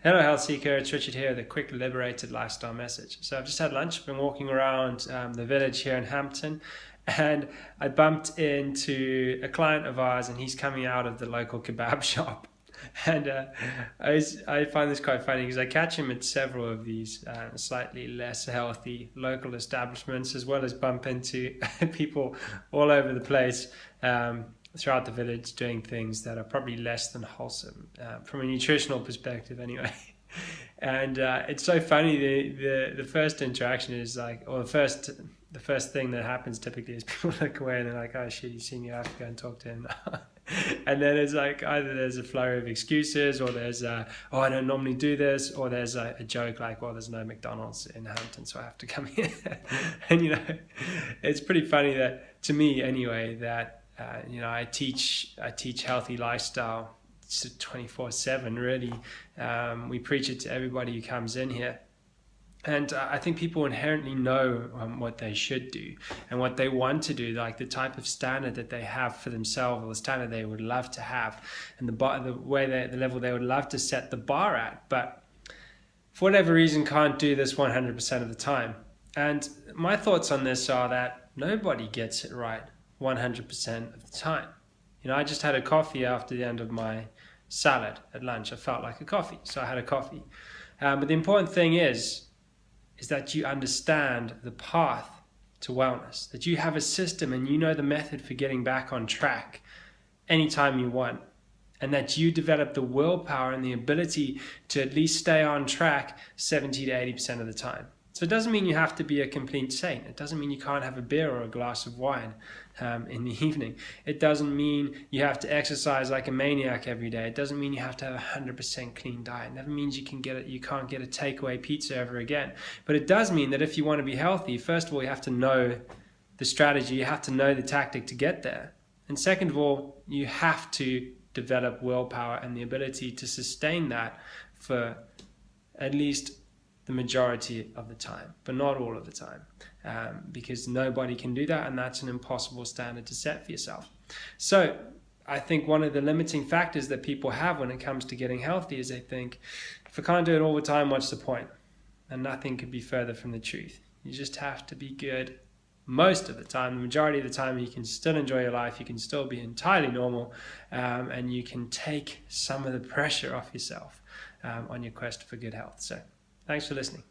Hello Health Seeker, it's Richard here, the quick liberated lifestyle message. So I've just had lunch, been walking around the village here in Hampton, and I bumped into a client of ours, and he's coming out of the local kebab shop. And I find this quite funny because I catch him at several of these slightly less healthy local establishments, as well as bump into people all over the place throughout the village doing things that are probably less than wholesome from a nutritional perspective anyway. And it's so funny, the first interaction is like, or the first thing that happens typically is people look away and they're like, oh shit, he's seen you, I have to go and talk to him now. And then it's like either there's a flurry of excuses, or there's oh, I don't normally do this, or there's a joke like, well, there's no McDonald's in Hampton, so I have to come here. And it's pretty funny that, to me anyway, that I teach healthy lifestyle 24/7 really. We preach it to everybody who comes in here. And I think people inherently know what they should do and what they want to do, like the type of standard that they have for themselves, or the standard they would love to have, and the level they would love to set the bar at, but for whatever reason can't do this 100% of the time. And my thoughts on this are that nobody gets it right 100% of the time. I just had a coffee after the end of my salad at lunch. I felt like a coffee, so I had a coffee. But the important thing is that you understand the path to wellness, that you have a system and you know the method for getting back on track anytime you want, and that you develop the willpower and the ability to at least stay on track 70 to 80% of the time. So it doesn't mean you have to be a complete saint. It doesn't mean you can't have a beer or a glass of wine in the evening. It doesn't mean you have to exercise like a maniac every day. It doesn't mean you have to have a 100% clean diet. It never means you can't get a takeaway pizza ever again. But it does mean that if you want to be healthy, first of all, you have to know the strategy. You have to know the tactic to get there. And second of all, you have to develop willpower and the ability to sustain that for at least the majority of the time, but not all of the time, because nobody can do that, and that's an impossible standard to set for yourself. So I think one of the limiting factors that people have when it comes to getting healthy is they think, if I can't do it all the time, what's the point? And nothing could be further from the truth. You just have to be good most of the time. The majority of the time, you can still enjoy your life, you can still be entirely normal, and you can take some of the pressure off yourself on your quest for good health. So thanks for listening.